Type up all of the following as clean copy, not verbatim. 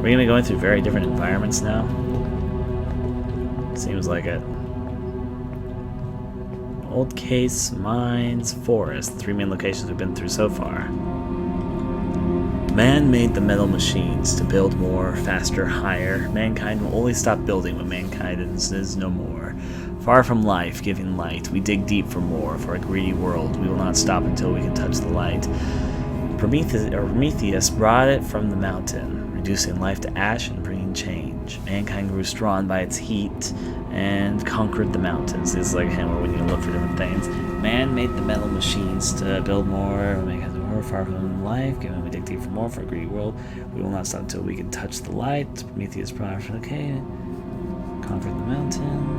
we gonna be going through very different environments now? Seems like it. Old Case, Mines, Forest. 3 main locations we've been through so far. Man made the metal machines to build more, faster, higher. Mankind will only stop building when mankind is no more. Far from life, giving light, we dig deep for more. For a greedy world, we will not stop until we can touch the light. Prometheus brought it from the mountain, reducing life to ash and bringing change. Mankind grew strong by its heat and conquered the mountains. This is like a hammer when you look for different things. Man made the metal machines to build more. Mankind more far from life, given we dig deep for more. For a greedy world, we will not stop until we can touch the light. Prometheus brought it. Okay, conquered the mountain.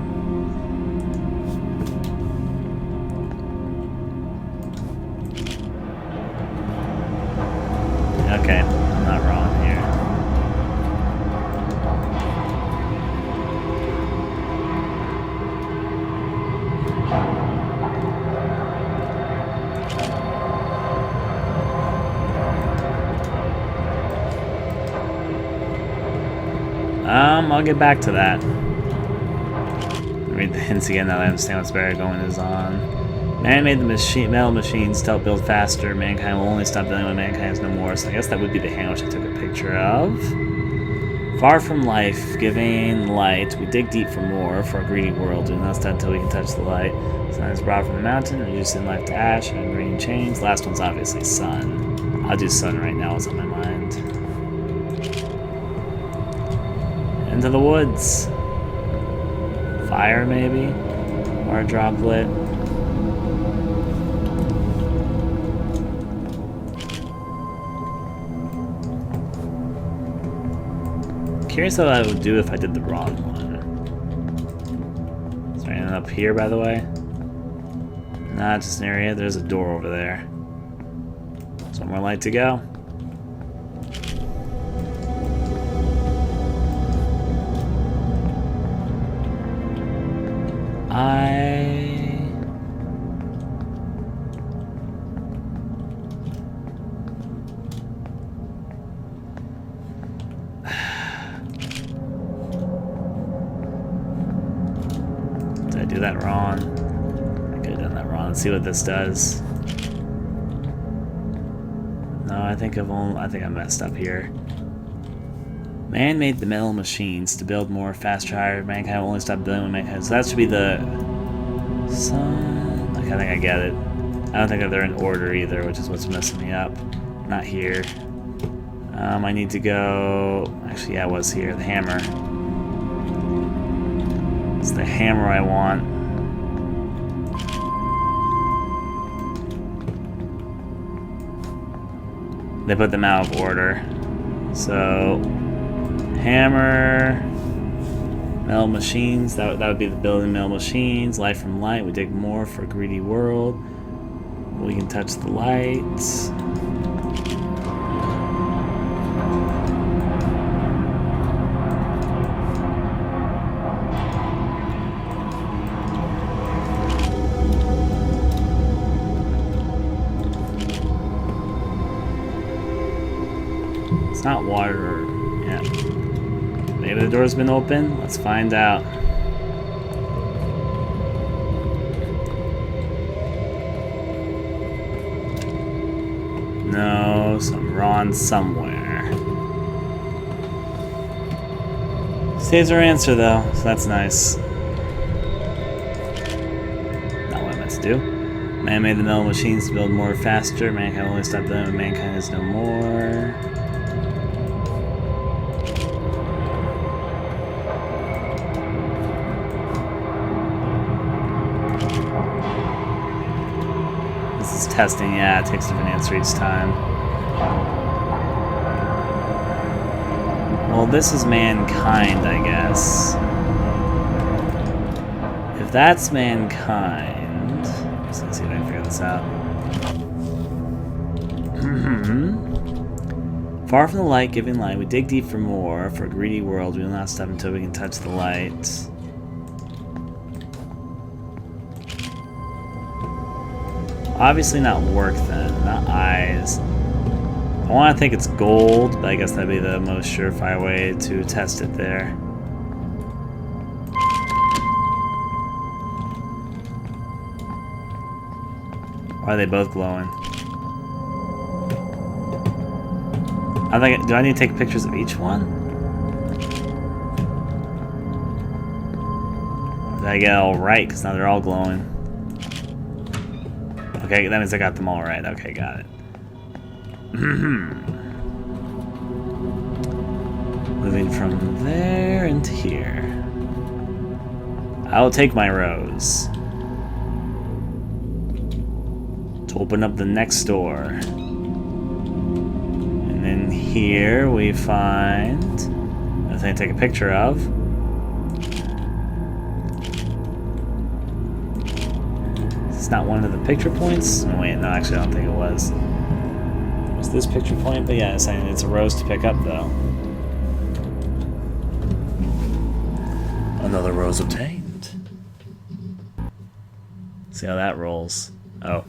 Okay, I'm not wrong here. I'll get back to that. Read the hints again now that I understand what's better going is on. Man made the metal machines to help build faster. Mankind will only stop building when mankind is no more. So I guess that would be the hand which I took a picture of. Far from life, giving light. We dig deep for more. For a greedy world, we will not stop until we can touch the light. Sun is brought from the mountain, reducing life to ash and green chains. Last one's obviously sun. I'll do sun right now. What's on my mind? Into the woods. Fire, maybe? Or a droplet. Curious what I would do if I did the wrong one. Is there anything up here, by the way? Nah, just an area. There's a door over there. Somewhere light to go. Did I do that wrong? I could have done that wrong. Let's see what this does. No, I think I messed up here. Man made the metal machines to build more, faster, higher. Mankind will only stop building when mankind. So that should be the sun. Okay, I think I get it. I don't think that they're in order either, which is what's messing me up. Not here. I need to go. Actually, yeah, I was here. The hammer. It's the hammer I want. They put them out of order. So. Hammer, metal machines, that would be the building metal machines. Light from light, we dig more. For a greedy world, we can touch the light. It's not water yet. Maybe the door's been open. Let's find out. No, some Ron somewhere. Saves our answer though, so that's nice. Not what I meant to do. Man made the metal machines to build more faster. Mankind will only stop building when mankind is no more. Testing, yeah, it takes a different answer each time. Well, this is mankind, I guess. If that's mankind, just gonna see if I can figure this out. Far from the light, giving light, we dig deep for more. For a greedy world, we will not stop until we can touch the light. Obviously not work then, not eyes. I want to think it's gold, but I guess that'd be the most surefire way to test it there. Why are they both glowing? Do I need to take pictures of each one? Or did I get it all right? Because now they're all glowing. Okay, that means I got them all right. Okay, got it. Moving from there into here. I'll take my rose to open up the next door. And then here we find a thing to take a picture of. It's not one of the picture points. Oh, wait, no, actually, I don't think it was. Was this picture point? But yeah, it's saying it's a rose to pick up, though. Another rose obtained. See how that rolls. Oh,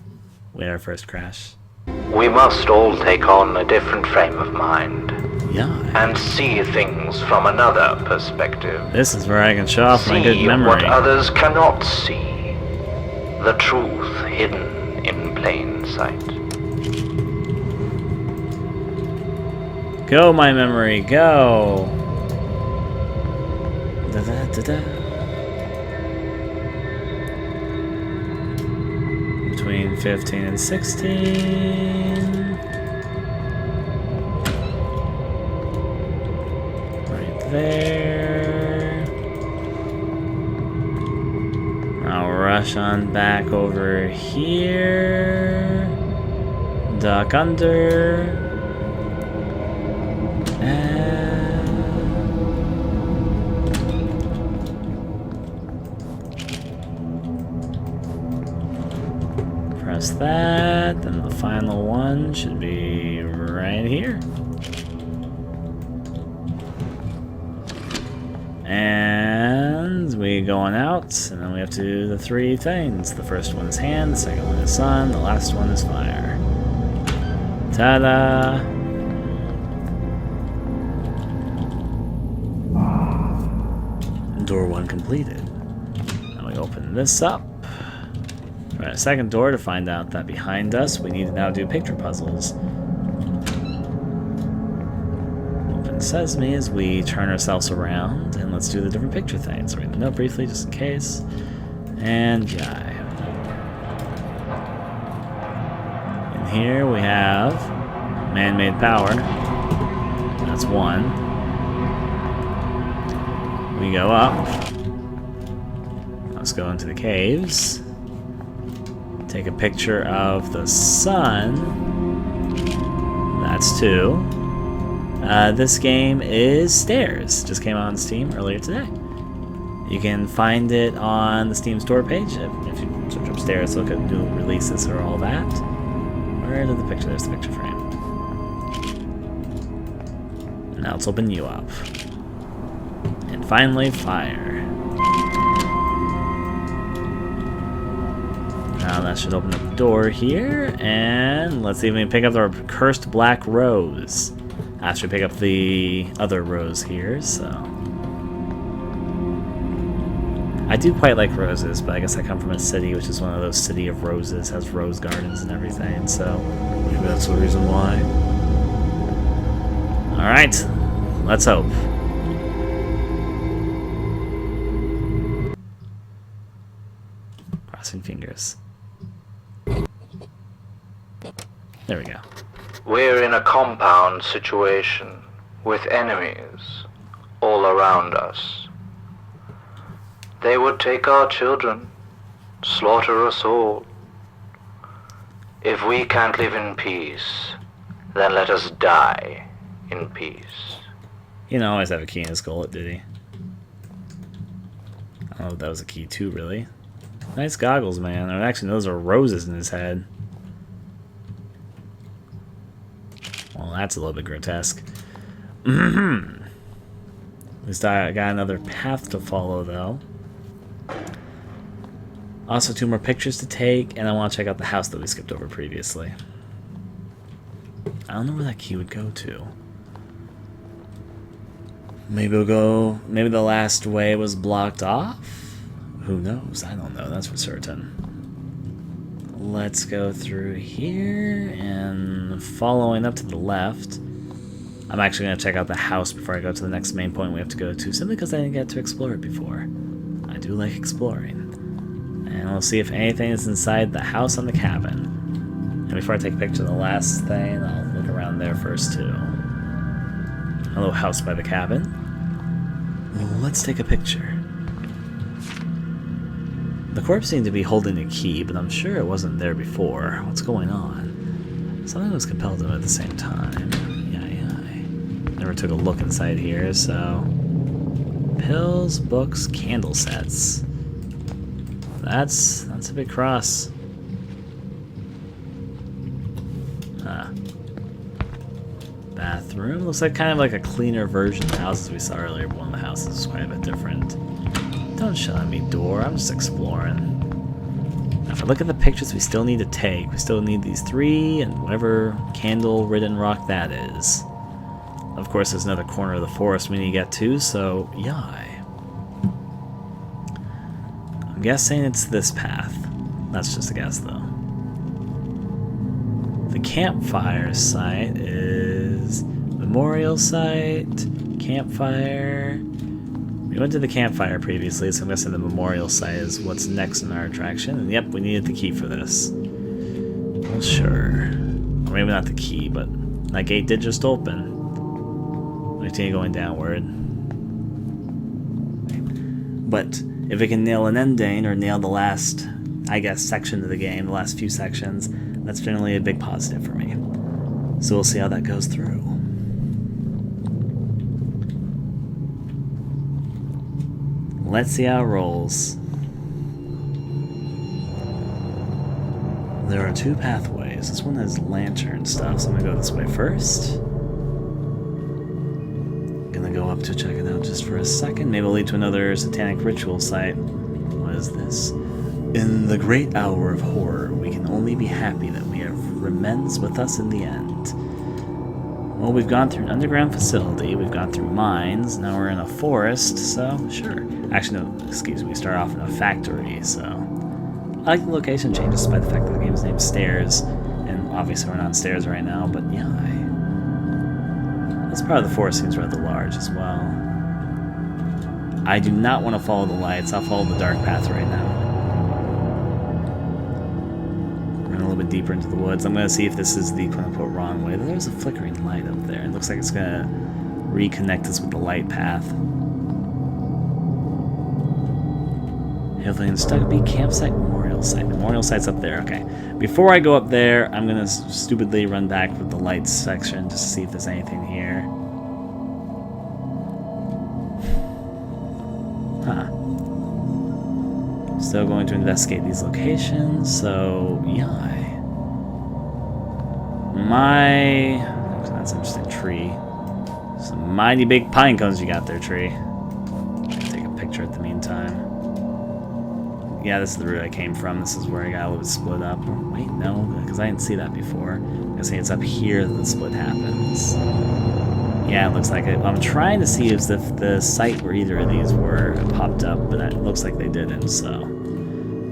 we had our first crash. We must all take on a different frame of mind. Yeah. And see things from another perspective. This is where I can show off my good See memory. what others cannot see. The truth hidden in plain sight. Go, my memory, go! Da-da-da-da. Between 15 and 16. Right there. I'll rush on back over here. Duck under. Press that, then the final one should be right here. And we going out, and then we have to do the three things. The first one is hand, the second one is sun, the last one is fire. Ta-da! Door one completed. Now we open this up. Right, a second door to find out that behind us we need to now do picture puzzles. Open sesame as we turn ourselves around and let's do the different picture things. Read the note briefly just in case. And jive. And here we have man-made power. That's one. We go up. Let's go into the caves. Take a picture of the sun. That's two. This game is Stairs. Just came out on Steam earlier today. You can find it on the Steam store page. If you search up Stairs, look at new releases or all that. Where did the picture? There's the picture frame. Now let's open you up. And finally, fire. Now that should open up the door here, and let's see if we can pick up our cursed black rose. I should pick up the other rose here, so. I do quite like roses, but I guess I come from a city which is one of those city of roses, has rose gardens and everything, so maybe that's the reason why. Alright, let's hope. Crossing fingers. There we go. We're in a compound situation with enemies all around us. They would take our children, slaughter us all. If we can't live in peace, then let us die in peace. He didn't always have a key in his gullet, did he? I don't know if that was a key too, really. Nice goggles, man. Or actually, those are roses in his head. Well, that's a little bit grotesque. At least I got another path to follow, though. Also, 2 more pictures to take, and I want to check out the house that we skipped over previously. I don't know where that key would go to. Maybe we'll go... Maybe the last way was blocked off? Who knows? I don't know. That's for certain. Let's go through here, and following up to the left, I'm actually going to check out the house before I go to the next main point we have to go to, simply because I didn't get to explore it before. I do like exploring. And we'll see if anything is inside the house on the cabin. And before I take a picture of the last thing, I'll look around there first too. Hello, house by the cabin. Well, let's take a picture. The corpse seemed to be holding a key, but I'm sure it wasn't there before. What's going on? Something was compelled to him at the same time. Never took a look inside here, so... Pills, books, candle sets. That's a big cross. Huh. Bathroom. Looks like kind of like a cleaner version of the houses we saw earlier, but one of the houses is quite a bit different. Don't shut on me, door. I'm just exploring. Now, if I look at the pictures we still need to take, we still need these 3 and whatever candle-ridden rock that is. Of course, there's another corner of the forest we need to get to, so yai. I'm guessing it's this path. That's just a guess, though. The campfire site is memorial site, campfire. We went to the campfire previously, so I'm guessing the memorial site is what's next in our attraction. And yep, we needed the key for this. Well, sure. Or maybe not the key, but that gate did just open. Continue going downward. But if it can nail an ending or nail the last, I guess, section of the game, the last few sections, that's generally a big positive for me. So we'll see how that goes through. Let's see how it rolls. There are 2 pathways. This one has lantern stuff, so I'm gonna go this way first. Gonna go up to check it out just for a second. Maybe it'll lead to another satanic ritual site. What is this? In the great hour of horror, we can only be happy that we have remnants with us in the end. Well, we've gone through an underground facility, we've gone through mines, now we're in a forest, so sure. Actually, no, excuse me, we start off in a factory, so... I like the location change despite the fact that the game's named Stairs, and obviously we're not on stairs right now, but yeah, this part of the forest seems rather large as well. I do not want to follow the lights. I'll follow the dark path right now. Run a little bit deeper into the woods. I'm going to see if this is the quote-unquote wrong way. There's a flickering light up there. It looks like it's going to reconnect us with the light path. Hillville Stuckby Campsite Memorial Site. Memorial Site's up there, okay. Before I go up there, I'm gonna stupidly run back with the lights section just to see if there's anything here. Huh. Still going to investigate these locations, so yeah. That's an interesting tree. Some mighty big pine cones you got there, tree. Take a picture at the meantime. Yeah, this is the route I came from. This is where I got a little bit split up. Wait, no, because I didn't see that before. I'm guessing it's up here that the split happens. Yeah, it looks like it. I'm trying to see if the site where either of these were popped up, but it looks like they didn't, so...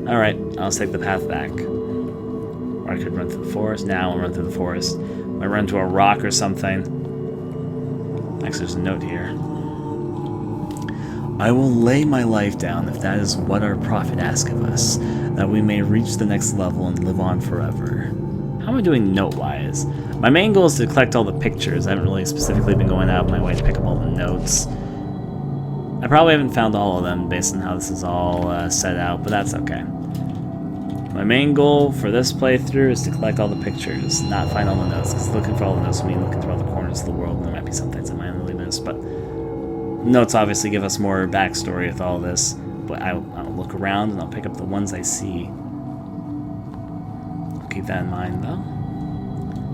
Alright, I'll take the path back. Or I could run through the forest. Now I'll run through the forest. I run into a rock or something. Actually, there's a note here. I will lay my life down if that is what our prophet asks of us, that we may reach the next level and live on forever. How am I doing note-wise? My main goal is to collect all the pictures. I haven't really specifically been going out of my way to pick up all the notes. I probably haven't found all of them based on how this is all set out, but that's okay. My main goal for this playthrough is to collect all the pictures, not find all the notes, because looking for all the notes would mean looking through all the corners of the world, and there might be some things I might really miss, but... Notes obviously give us more backstory with all this, but I'll look around and I'll pick up the ones I see. I'll keep that in mind, though.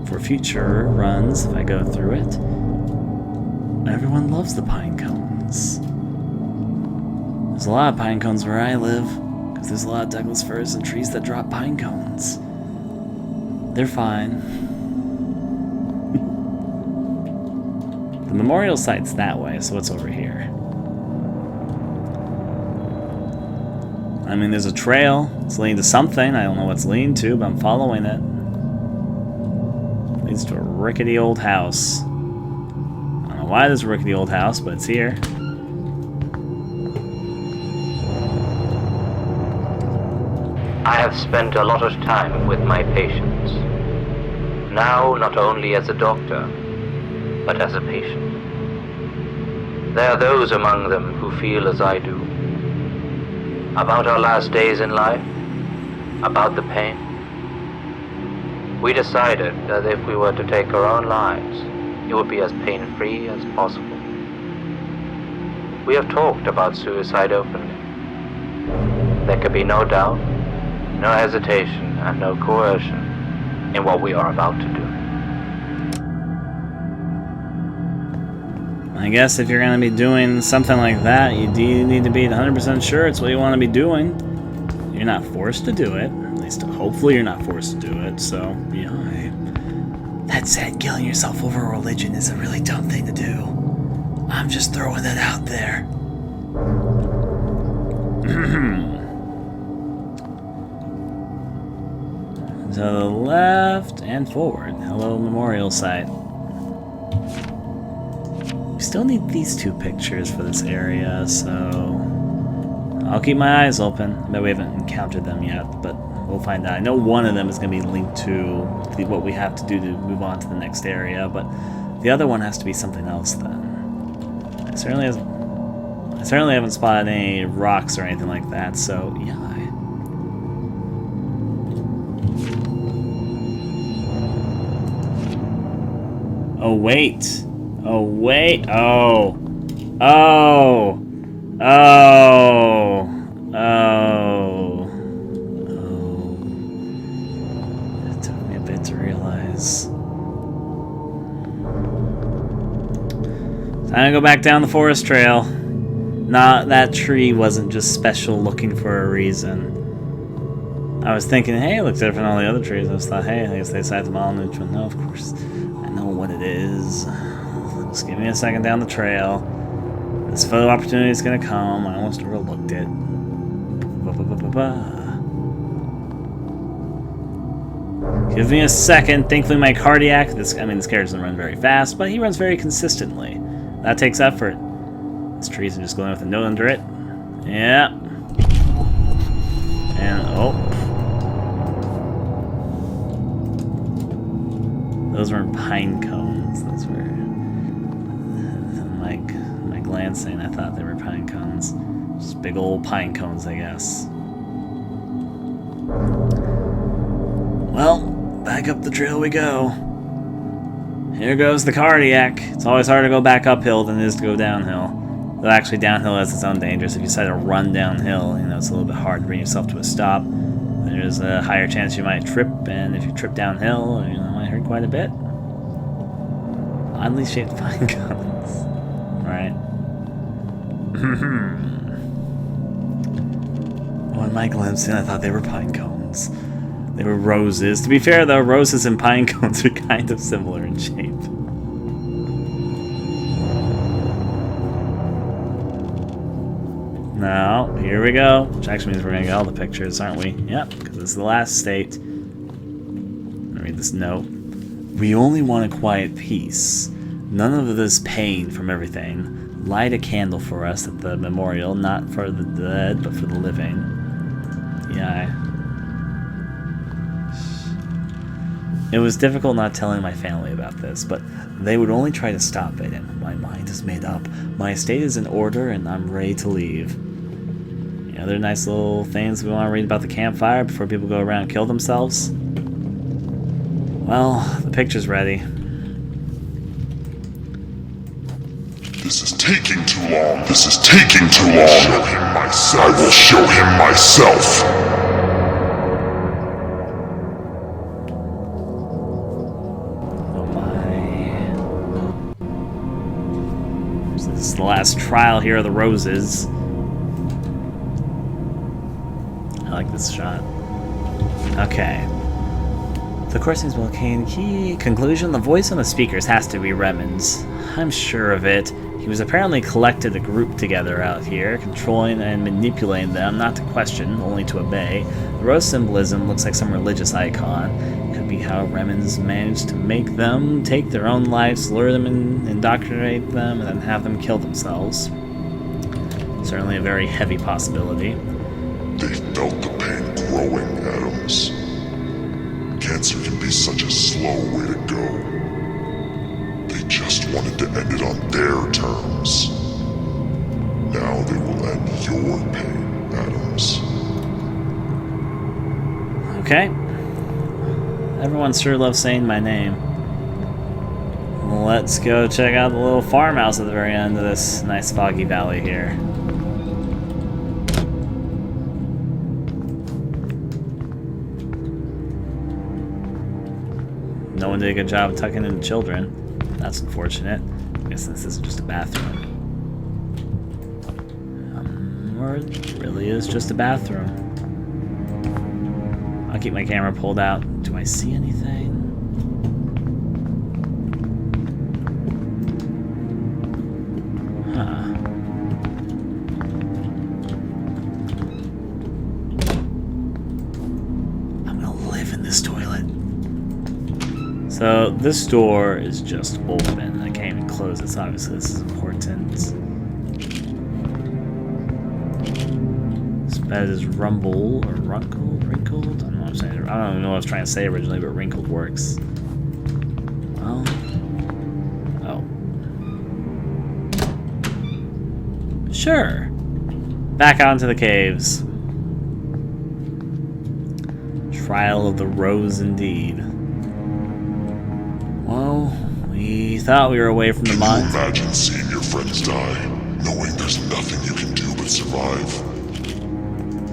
For future runs, if I go through it, everyone loves the pine cones. There's a lot of pine cones where I live, because there's a lot of Douglas firs and trees that drop pine cones. They're fine. The memorial site's that way, so what's over here? I mean, there's a trail. It's leading to something. I don't know what's leading to, but I'm following it. It leads to a rickety old house. I don't know why there's a rickety old house, but it's here. I have spent a lot of time with my patients. Now, not only as a doctor, but as a patient. There are those among them who feel as I do. About our last days in life, about the pain. We decided that if we were to take our own lives, it would be as pain-free as possible. We have talked about suicide openly. There can be no doubt, no hesitation, and no coercion in what we are about to do. I guess if you're going to be doing something like that, you do need to be 100% sure it's what you want to be doing. You're not forced to do it. At least hopefully you're not forced to do it, so, yeah. That said, killing yourself over religion is a really dumb thing to do. I'm just throwing that out there. To the left and forward. Hello, memorial site. We still need these two pictures for this area, so I'll keep my eyes open. I bet we haven't encountered them yet, but we'll find out. I know one of them is going to be linked to what we have to do to move on to the next area, but the other one has to be something else then. I certainly haven't spotted any rocks or anything like that, so yeah. Oh, wait. Oh, wait. Oh. Oh. Oh. Oh. Oh. It took me a bit to realize. Time to go back down the forest trail. Nah, that tree wasn't just special looking for a reason. I was thinking, hey, it looks different than all the other trees. I just thought, hey, I guess they decided to mononutrient. No, of course. I know what it is. Just give me a second down the trail. This photo opportunity is gonna come. I almost overlooked it. Give me a second. Thankfully, my cardiac. This character doesn't run very fast, but he runs very consistently. That takes effort. This tree's just going with a note under it. Yeah. And oh. Those weren't pine cones. Those were my glancing. I thought they were pine cones. Just big old pine cones, I guess. Well, back up the trail we go. Here goes the cardiac. It's always harder to go back uphill than it is to go downhill. Though actually downhill has its own dangers. If you decide to run downhill, it's a little bit hard to bring yourself to a stop. There's a higher chance you might trip, and if you trip downhill, it might hurt quite a bit. Oddly shaped pine cones. Right? Well, in my glimpsing, I thought they were pine cones. They were roses. To be fair, though, roses and pine cones are kind of similar in shape. Now, here we go. Which actually means we're going to get all the pictures, aren't we? Yep, because it's the last state. Let me read this note. We only want a quiet peace. None of this pain from everything. Light a candle for us at the memorial, not for the dead, but for the living. Yeah. It was difficult not telling my family about this, but they would only try to stop it, and my mind is made up. My estate is in order, and I'm ready to leave. Other nice little things we want to read about the campfire before people go around and kill themselves? Well, the picture's ready. This is taking too long. This is taking too long. I will show him myself. Oh my. This is the last trial here of the roses. I like this shot. Okay. The coursing's volcano key. Conclusion: the voice on the speakers has to be Remen's. I'm sure of it. He was apparently collected a group together out here, controlling and manipulating them, not to question, only to obey. The rose symbolism looks like some religious icon. Could be how Remen's managed to make them take their own lives, lure them and indoctrinate them, and then have them kill themselves. Certainly a very heavy possibility. They felt the pain growing, Adams. Cancer can be such a slow way to go. They just wanted to end it on their terms. Now they will end your pain, Adams. Okay. Everyone sure loves saying my name. Let's go check out the little farmhouse at the very end of this nice foggy valley here. No one did a good job of tucking in children. That's unfortunate. I guess this is just a bathroom. Or it really is just a bathroom. I'll keep my camera pulled out. Do I see anything? Huh. I'm gonna live in this toilet. So this door is just open. I can't even close it, so obviously this is important. This bed is rumble or wrinkled? I don't know what I'm saying. I don't even know what I was trying to say originally, but wrinkled works. Well, oh, sure. Back out into the caves. Trial of the Rose, indeed. Well, we thought we were away from the mine. Can you imagine seeing your friends die, knowing there's nothing you can do but survive?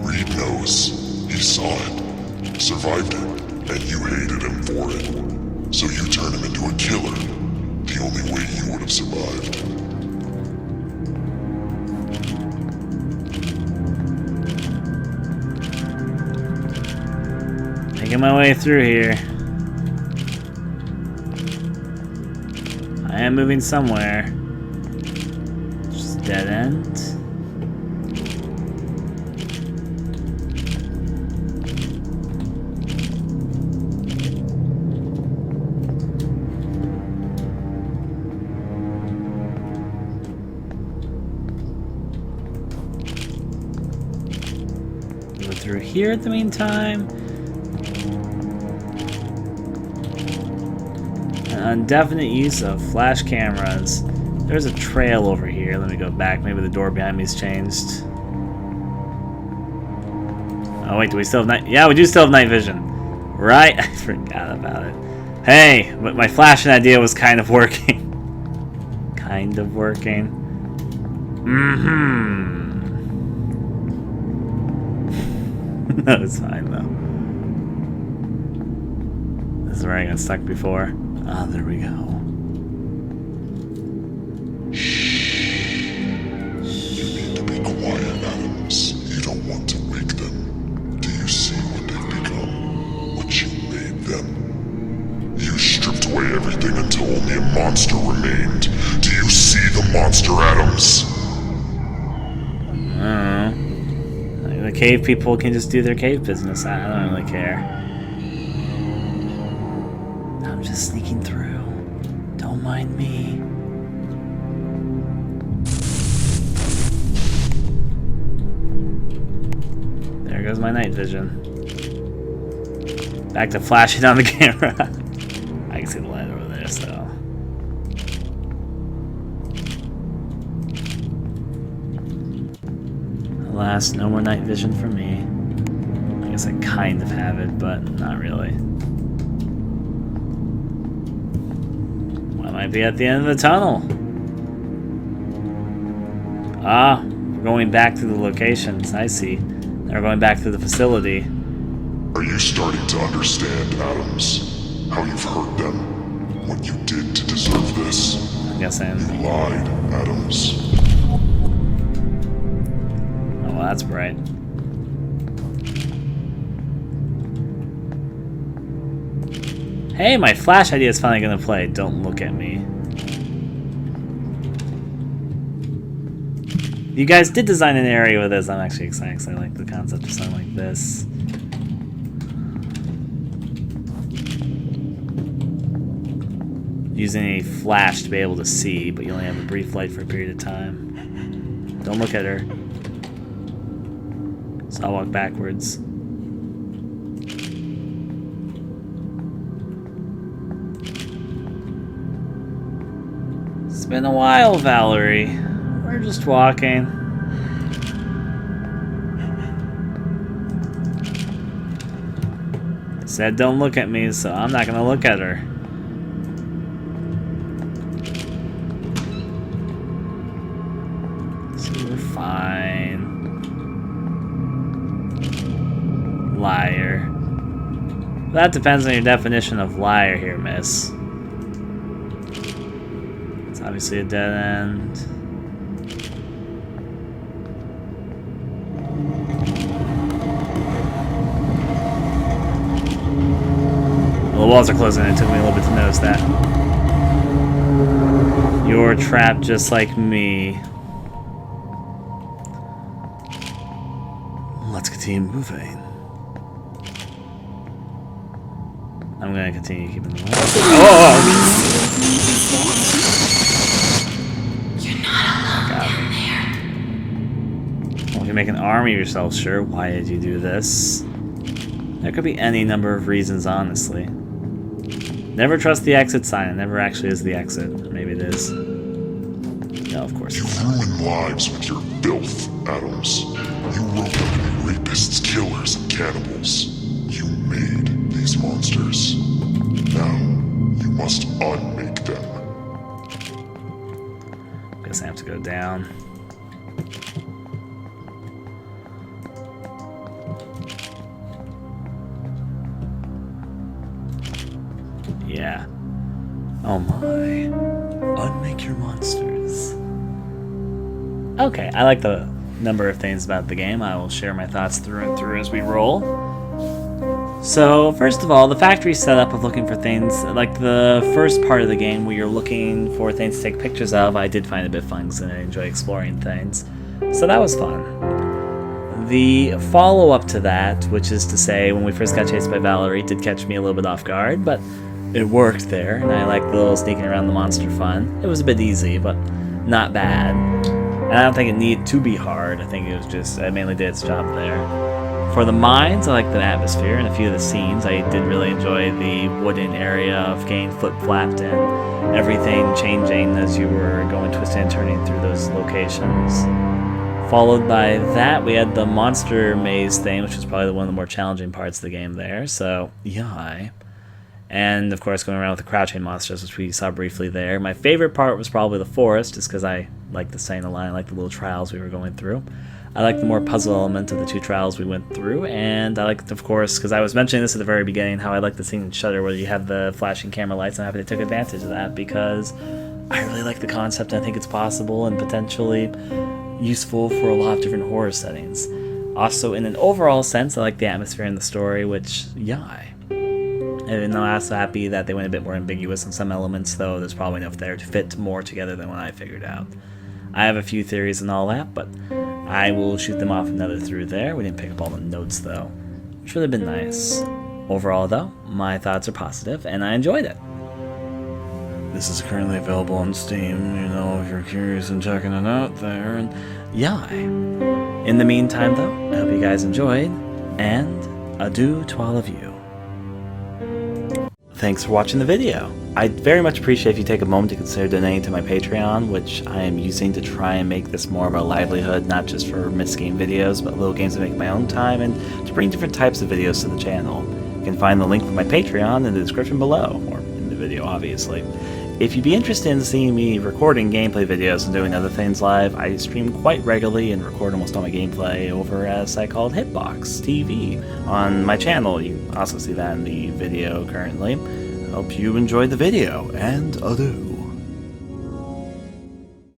Reed knows. He saw it, survived it, and you hated him for it. So you turned him into a killer, the only way you would have survived. Making my way through here. I am moving somewhere. Just dead end. Go through here at the meantime. Indefinite use of flash cameras. There's a trail over here. Let me go back. Maybe the door behind me's changed. Oh wait, do we still have night? Yeah, we do still have night vision. Right? I forgot about it. Hey, but my flashing idea was kind of working. Kind of working. No, it's fine though. This is where I got stuck before. Ah, there we go. You need to be quiet, Adams. You don't want to wake them. Do you see what they've become? What you made them? You stripped away everything until only a monster remained. Do you see the monster, Adams? I don't know. The cave people can just do their cave business. I don't really care. I'm just sneaking through. Don't mind me. There goes my night vision. Back to flashing on the camera. I can see the light over there, so. Alas, no more night vision for me. I guess I kind of have it, but not really. Well, I might be at the end of the tunnel. Ah, we're going back to the locations. I see. Now we're going back to the facility. Are you starting to understand, Adams? How you've hurt them? What you did to deserve this? I guess I am. You lied, Adams. Oh, well, that's bright. Hey, my flash idea is finally gonna play. Don't look at me. You guys did design an area with this. I'm actually excited because I like the concept of something like this. Using a flash to be able to see, but you only have a brief light for a period of time. Don't look at her. So I'll walk backwards. It's been a while, Valerie. We're just walking. I said don't look at me, so I'm not gonna look at her. So we're fine. Liar. That depends on your definition of liar here, miss. It's obviously a dead end. Well, the walls are closing. It took me a little bit to notice that. You're trapped just like me. Let's continue moving. I'm gonna continue keeping the light. Oh! You're not alone down there. Well, you make an army of yourself, sure. Why did you do this? There could be any number of reasons, honestly. Never trust the exit sign. It never actually is the exit. Or maybe it is. No, of course it's not. You ruin lives with your filth, Adams. You wrote them to be rapists, killers, and cannibals. You made these monsters. Now, you must unmake them. Guess I have to go down. Yeah. Oh my. Unmake your monsters. Okay, I like the number of things about the game. I will share my thoughts through and through as we roll. So, first of all, the factory setup of looking for things, like the first part of the game where you're looking for things to take pictures of, I did find a bit fun because I enjoy exploring things. So that was fun. The follow-up to that, which is to say, when we first got chased by Valerie, did catch me a little bit off guard, but it worked there, and I liked the little sneaking around the monster fun. It was a bit easy, but not bad. And I don't think it needed to be hard. I think it was just, it mainly did its job there. For the mines, I liked the atmosphere and a few of the scenes. I did really enjoy the wooden area of getting flip-flapped and everything changing as you were going twisting and turning through those locations. Followed by that, we had the monster maze thing, which was probably one of the more challenging parts of the game there, so yay. And of course going around with the crouching monsters, which we saw briefly there. My favorite part was probably the forest, just because I liked the saying a line, I liked the little trials we were going through. I liked the more puzzle element of the two trials we went through, and I liked, of course, because I was mentioning this at the very beginning, how I like the scene in Shudder where you have the flashing camera lights, and I'm happy they took advantage of that, because I really like the concept, and I think it's possible and potentially useful for a lot of different horror settings. Also, in an overall sense, I like the atmosphere and the story, which, yay. And I'm also happy that they went a bit more ambiguous on some elements, though there's probably enough there to fit more together than what I figured out. I have a few theories and all that, but I will shoot them off another through there. We didn't pick up all the notes, though, which would have been nice. Overall, though, my thoughts are positive, and I enjoyed it. This is currently available on Steam, you know, if you're curious and checking it out there, and yay. In the meantime, though, I hope you guys enjoyed, and adieu to all of you. Thanks for watching the video. I'd very much appreciate if you take a moment to consider donating to my Patreon, which I am using to try and make this more of a livelihood, not just for missed-game videos, but little games I make in my own time, and to bring different types of videos to the channel. You can find the link for my Patreon in the description below, or in the video, obviously. If you'd be interested in seeing me recording gameplay videos and doing other things live, I stream quite regularly and record almost all my gameplay over at a site called Hitbox TV on my channel. You can also see that in the video currently. I hope you enjoyed the video, and adieu.